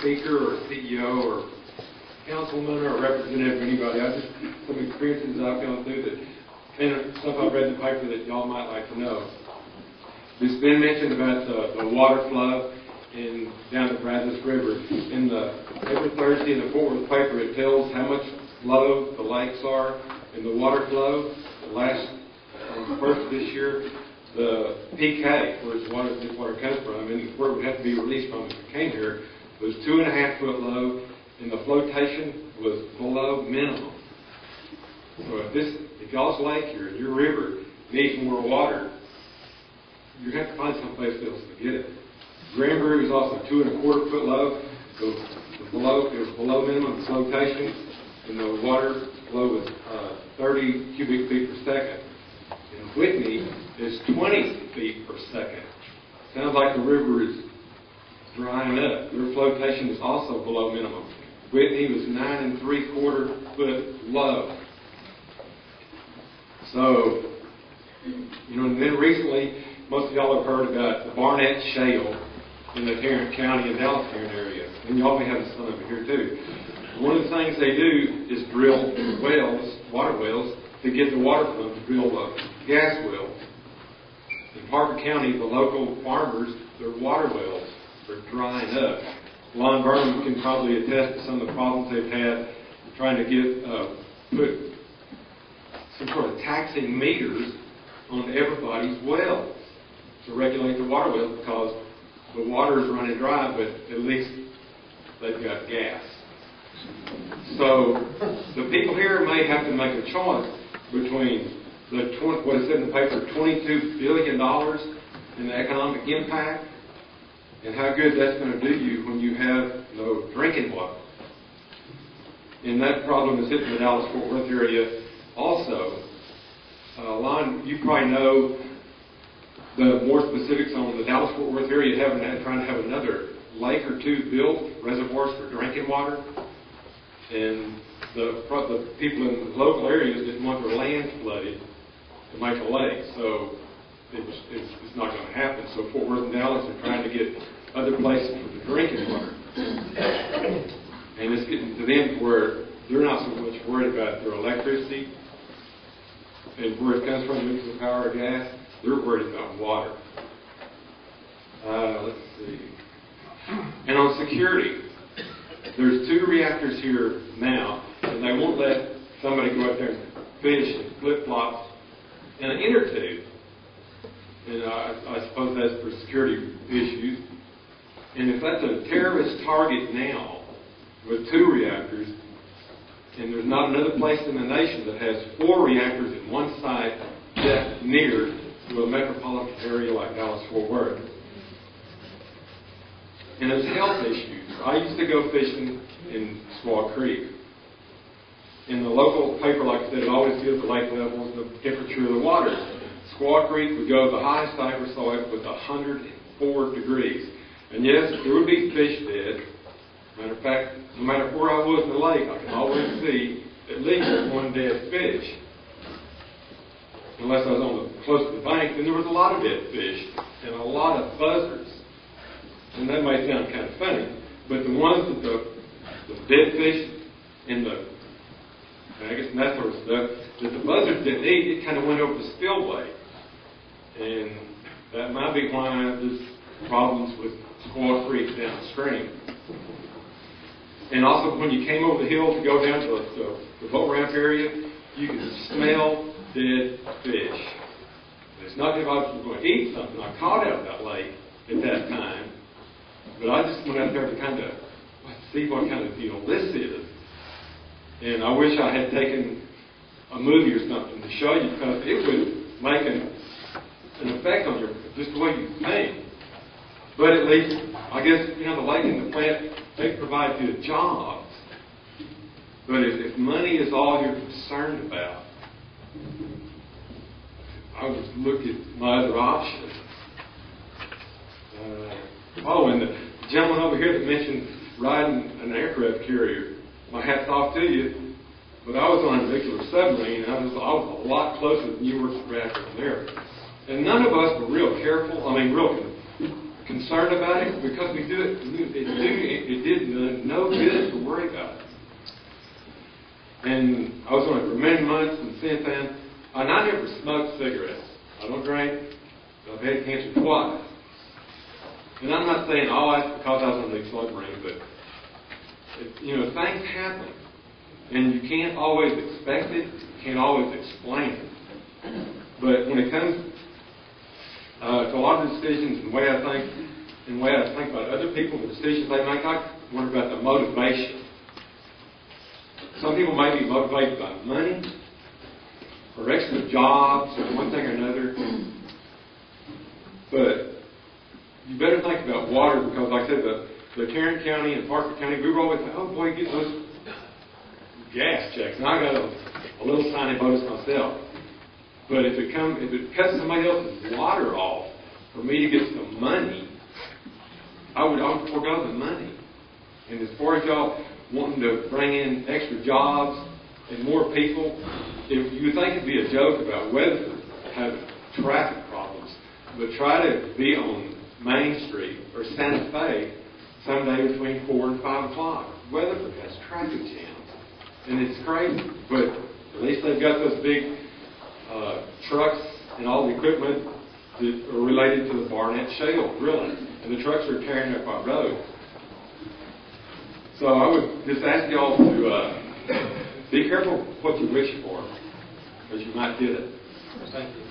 speaker or CEO or councilman or representative of anybody. Some experiences I've gone through that, and stuff I've read in the paper that y'all might like to know. It's been mentioned about the water flow down the Brazos River. Every Thursday in the Fort Worth paper, it tells how much low the lakes are and the water flow. On the first of this year, the PK, where this water comes from, and where it would have to be released from if it came here, was 2.5 foot low, and the flotation was below minimum. So if y'all's lake here and your river needs more water, you're going to have to find someplace else to get it. Granbury was also 2.25 foot low, so it was below minimum flotation, and the water flow was 30 cubic feet per second. And Whitney is 20 feet per second. Sounds like the river is drying up. Their flotation is also below minimum. Whitney was 9.75 foot low. So, and then recently, most of y'all have heard about the Barnett Shale in the Tarrant County and Dallas Tarrant area. And y'all may have some of it here too. One of the things they do is drill wells, water wells, to get the water from to drill gas wells. In Parker County, the local farmers, their water wells are drying up. Lon Burnham can probably attest to some of the problems they've had trying to put some sort of taxing meters on everybody's wells to regulate the water wells, because the water is running dry, but at least they've got gas. So the people here may have to make a choice between what is said in the paper, $22 billion in the economic impact, and how good that's going to do you when you have no drinking water. And that problem is hitting the Dallas-Fort Worth area also. Lon, you probably know the more specifics on the Dallas-Fort Worth area trying to have another lake or two built, reservoirs for drinking water. And the people in the local areas didn't want their land flooded to make a lake. So it's not going to happen. So Fort Worth and Dallas are trying to get other places for the drinking water. And it's getting to them where they're not so much worried about their electricity and where it comes from, nuclear power or gas. They're worried about water. Let's see. And on security, there's 2 reactors here now, and they won't let somebody go out there and fish and flip-flops in an inner tube. And I suppose that's for security issues. And if that's a terrorist target now with 2 reactors, and there's not another place in the nation that has 4 reactors in one site that near to a metropolitan area like Dallas-Fort Worth. And there's health issues. I used to go fishing in Squaw Creek. In the local paper, like I said, it always gives the lake levels, the temperature of the water. Squaw Creek would go, the highest I ever saw it was 104 degrees. And yes, there would be fish dead. Matter of fact, no matter where I was in the lake, I could always see at least one dead fish. Unless I was close to the bank, then there was a lot of dead fish and a lot of buzzards. And that may sound kind of funny, but the ones that the dead fish and that sort of stuff that the buzzards didn't eat, it kind of went over the spillway. And that might be why there's problems with Squaw Creek downstream. And also, when you came over the hill to go down to the boat ramp area, you could smell dead fish. And it's not that I was going to eat something I caught out of that lake at that time, but I just went out there to kind of see what kind of deal this is. And I wish I had taken a movie or something to show you, because it would make an effect on just the way you think. But at least, I guess, the lake and the plant, they provide good jobs. But if money is all you're concerned about, I would look at my other options. And the gentleman over here that mentioned riding an aircraft carrier, my hat's off to you. But I was on a nuclear submarine, and I was a lot closer than you were to reactor there. And none of us were real careful, real concerned about it, because we do it. It It did no good to worry about it. And I was on it for many months, and since then, and I never smoked cigarettes. I don't drink. I've had cancer twice. And I'm not saying, oh, that's because I was on the smoke ring, but, things happen. And you can't always expect it. You can't always explain it. But when it comes to a lot of decisions and the way I think about other people, the decisions they make, I wonder about the motivation. Some people may be motivated by money or extra jobs or one thing or another. But you better think about water because, like I said, the Tarrant County and Parker County, we were always like, oh boy, get those gas checks. And I got a little tiny bonus myself. But if it cuts somebody else's water off for me to get some money, I would forego the money. And as far as y'all wanting to bring in extra jobs and more people, if you think it'd be a joke about Weatherford having traffic problems, but try to be on Main Street or Santa Fe someday between 4 and 5 o'clock. Weatherford has traffic jams, and it's crazy. But at least they've got those big trucks and all the equipment that are related to the Barnett Shale drilling, and the trucks are tearing up our roads. So I would just ask y'all to be careful what you wish for, because you might get it. Thank you.